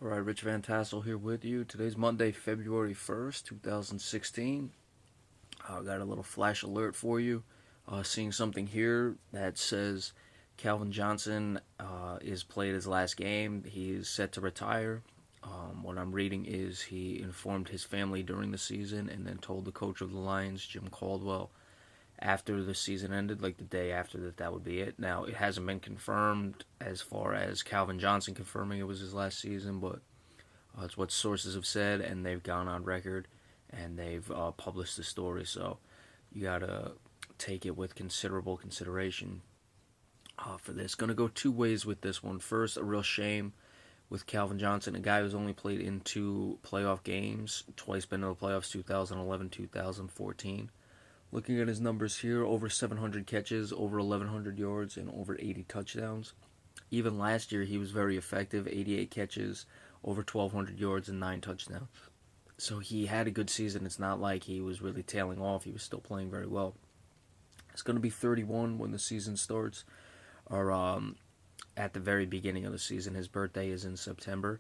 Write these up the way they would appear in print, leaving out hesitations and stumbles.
All right, Rich Van Tassel here with you. Today's Monday, February 1st, 2016. I got a little flash alert for you. Seeing something here that says Calvin Johnson is played his last game. He is set to retire. What I'm reading is he informed his family during the season and then told the coach of the Lions, Jim Caldwell, after the season ended, like the day after that would be it. Now, it hasn't been confirmed as far as Calvin Johnson confirming it was his last season, but it's what sources have said, and they've gone on record and they've published the story. So you gotta take it with considerable consideration for this. Gonna go two ways with this one. First, a real shame with Calvin Johnson, a guy who's only played in two playoff games, twice been to the playoffs, 2011, 2014. Looking at his numbers here, over 700 catches, over 1,100 yards, and over 80 touchdowns. Even last year, he was very effective, 88 catches, over 1,200 yards, and 9 touchdowns. So he had a good season. It's not like he was really tailing off. He was still playing very well. He's going to be 31 when the season starts, or at the very beginning of the season. His birthday is in September,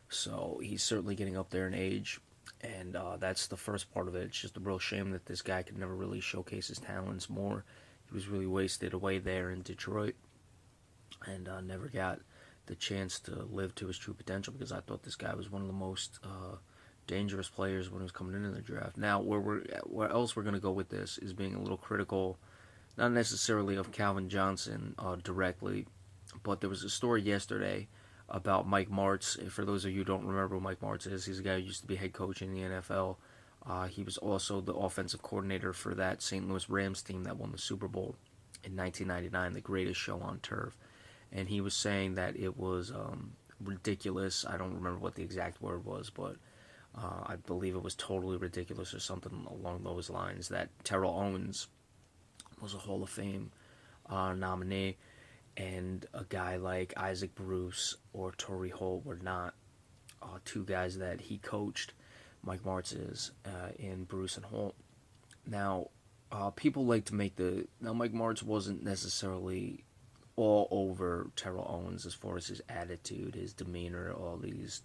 so he's certainly getting up there in age. And that's the first part of it. It's just a real shame that this guy could never really showcase his talents more. He was really wasted away there in Detroit and never got the chance to live to his true potential, because I thought this guy was one of the most dangerous players when he was coming into the draft. Now, where else we're going to go with this is being a little critical, not necessarily of Calvin Johnson directly, but there was a story yesterday about Mike Martz. For those of you who don't remember who Mike Martz is, he's a guy who used to be head coach in the NFL. He was also the offensive coordinator for that St. Louis Rams team that won the Super Bowl in 1999, the greatest show on turf. And he was saying that it was ridiculous. I don't remember what the exact word was, but I believe it was totally ridiculous or something along those lines, that Terrell Owens was a Hall of Fame nominee, and a guy like Isaac Bruce or Torrey Holt were not. Two guys that he coached, Mike Martz is, in Bruce and Holt. Now, people like to make now Mike Martz wasn't necessarily all over Terrell Owens as far as his attitude, his demeanor, all these,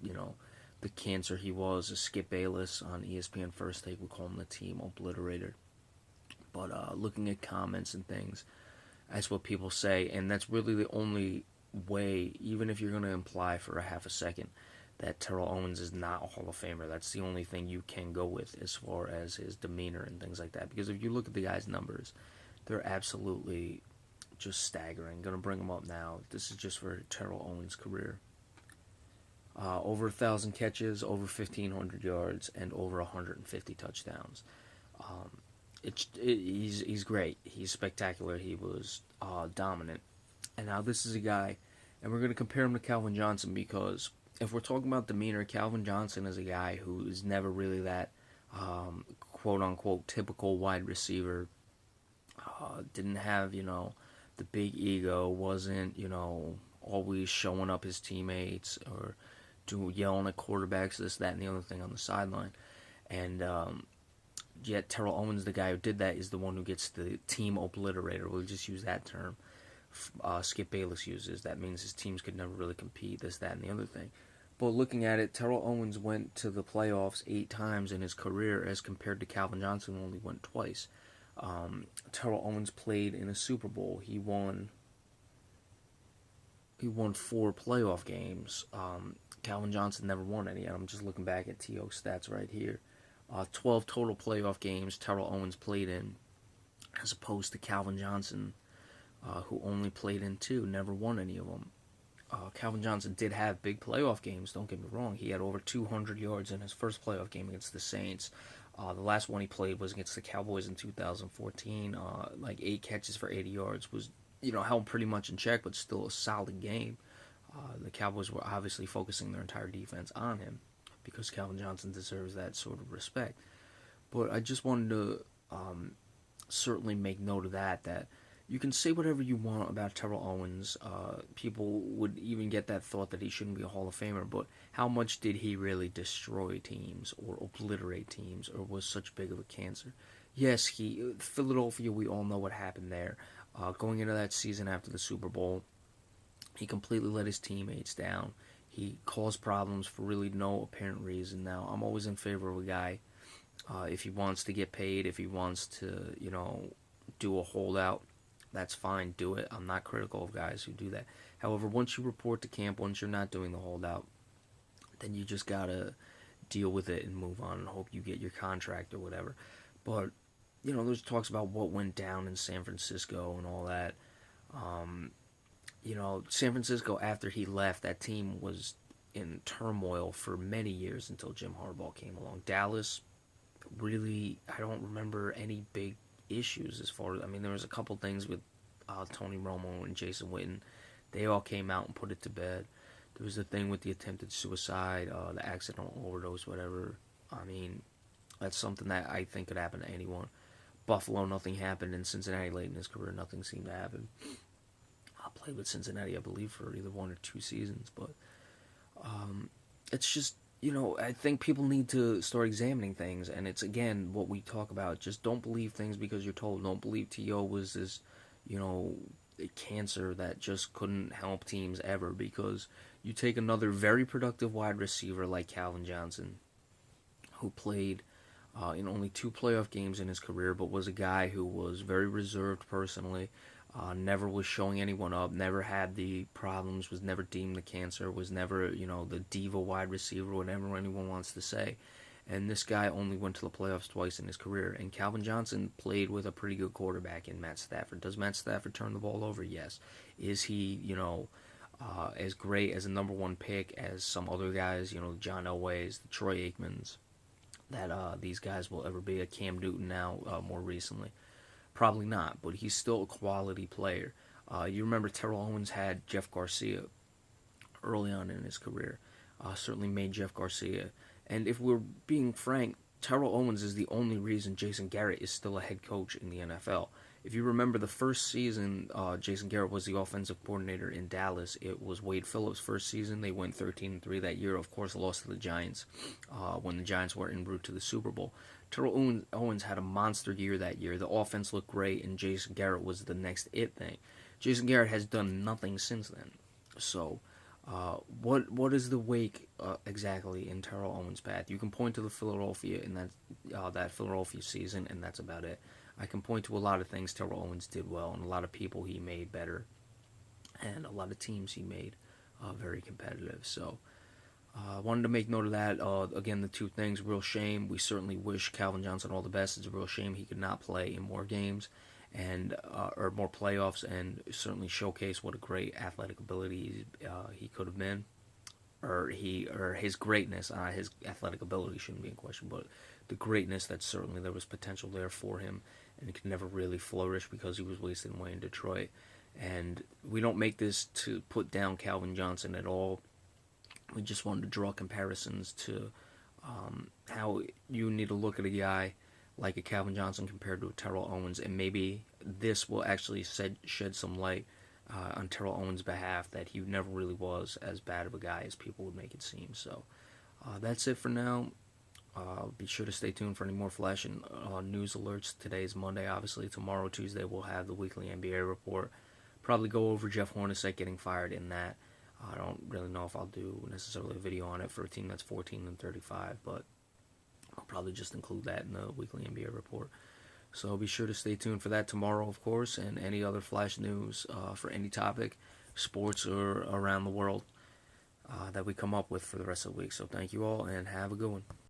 the cancer he was. As Skip Bayless on ESPN First Take would call him the team obliterator. But looking at comments and things, that's what people say, and that's really the only way, even if you're going to imply for a half a second that Terrell Owens is not a Hall of Famer, that's the only thing you can go with as far as his demeanor and things like that. Because if you look at the guy's numbers, they're absolutely just staggering. Going to bring them up now. This is just for Terrell Owens' career. Over 1,000 catches, over 1,500 yards, and over 150 touchdowns. He's great. He's spectacular. He was dominant. And now this is a guy, and we're going to compare him to Calvin Johnson, because if we're talking about demeanor, Calvin Johnson is a guy who is never really that quote-unquote typical wide receiver. Didn't have, the big ego, wasn't, always showing up his teammates or yelling at quarterbacks, this, that, and the other thing on the sideline. And yet Terrell Owens, the guy who did that, is the one who gets the team obliterator. We'll just use that term. Skip Bayless uses. That means his teams could never really compete, this, that, and the other thing. But looking at it, Terrell Owens went to the playoffs 8 times in his career, as compared to Calvin Johnson, who only went twice. Terrell Owens played in a Super Bowl. He won 4 playoff games. Calvin Johnson never won any. I'm just looking back at TO stats right here. 12 total playoff games Terrell Owens played in, as opposed to Calvin Johnson, who only played in 2, never won any of them. Calvin Johnson did have big playoff games, don't get me wrong. He had over 200 yards in his first playoff game against the Saints. The last one he played was against the Cowboys in 2014. Like 8 catches for 80 yards was, held pretty much in check, but still a solid game. The Cowboys were obviously focusing their entire defense on him, because Calvin Johnson deserves that sort of respect. But I just wanted to certainly make note of that you can say whatever you want about Terrell Owens. People would even get that thought that he shouldn't be a Hall of Famer, but how much did he really destroy teams or obliterate teams, or was such big of a cancer? Yes, Philadelphia, we all know what happened there. Going into that season after the Super Bowl, he completely let his teammates down. He caused problems for really no apparent reason. Now, I'm always in favor of a guy if he wants to get paid, if he wants to, do a holdout, that's fine. Do it. I'm not critical of guys who do that. However, once you report to camp, once you're not doing the holdout, then you just gotta deal with it and move on and hope you get your contract or whatever. But there's talks about what went down in San Francisco and all that. Um, San Francisco, after he left, that team was in turmoil for many years until Jim Harbaugh came along. Dallas, really, I don't remember any big issues as far as, I mean, there was a couple things with Tony Romo and Jason Witten. They all came out and put it to bed. There was the thing with the attempted suicide, the accidental overdose, whatever. I mean, that's something that I think could happen to anyone. Buffalo, nothing happened. In Cincinnati, late in his career, nothing seemed to happen. I played with Cincinnati, I believe, for either 1 or 2 seasons, but it's just, I think people need to start examining things, and it's, again, what we talk about. Just don't believe things because you're told. Don't believe T.O. was this, cancer that just couldn't help teams ever, because you take another very productive wide receiver like Calvin Johnson, who played in only 2 playoff games in his career, but was a guy who was very reserved personally, never was showing anyone up, never had the problems, was never deemed the cancer, was never, the diva wide receiver, whatever anyone wants to say. And this guy only went to the playoffs twice in his career. And Calvin Johnson played with a pretty good quarterback in Matt Stafford. Does Matt Stafford turn the ball over? Yes. Is he, as great as a number 1 pick as some other guys, John Elways, the Troy Aikmans, that these guys will ever be? A Cam Newton now, more recently? Probably not, but he's still a quality player. You remember Terrell Owens had Jeff Garcia early on in his career. Certainly made Jeff Garcia. And if we're being frank, Terrell Owens is the only reason Jason Garrett is still a head coach in the NFL. If you remember the first season, Jason Garrett was the offensive coordinator in Dallas. It was Wade Phillips' first season. They went 13-3 that year. Of course, lost to the Giants when the Giants were en route to the Super Bowl. Terrell Owens had a monster year that year. The offense looked great, and Jason Garrett was the next it thing. Jason Garrett has done nothing since then. So, what is the wake exactly in Terrell Owens' path? You can point to the Philadelphia in that Philadelphia season, and that's about it. I can point to a lot of things Terrell Owens did well, and a lot of people he made better, and a lot of teams he made very competitive. So, I wanted to make note of that. Again, the 2 things, real shame. We certainly wish Calvin Johnson all the best. It's a real shame he could not play in more games and or more playoffs, and certainly showcase what a great athletic ability he could have been, or his greatness. His athletic ability shouldn't be in question, but the greatness that certainly there was potential there for him, and he could never really flourish because he was wasting away in Detroit. And we don't make this to put down Calvin Johnson at all. We just wanted to draw comparisons to how you need to look at a guy like a Calvin Johnson compared to a Terrell Owens, and maybe this will actually shed some light on Terrell Owens' behalf, that he never really was as bad of a guy as people would make it seem. So that's it for now. Be sure to stay tuned for any more flash and news alerts. Today's Monday, obviously. Tomorrow, Tuesday, we'll have the weekly NBA report. Probably go over Jeff Hornacek getting fired in that. I don't really know if I'll do necessarily a video on it for a team that's 14-35, but I'll probably just include that in the weekly NBA report. So be sure to stay tuned for that tomorrow, of course, and any other flash news for any topic, sports or around the world, that we come up with for the rest of the week. So thank you all, and have a good one.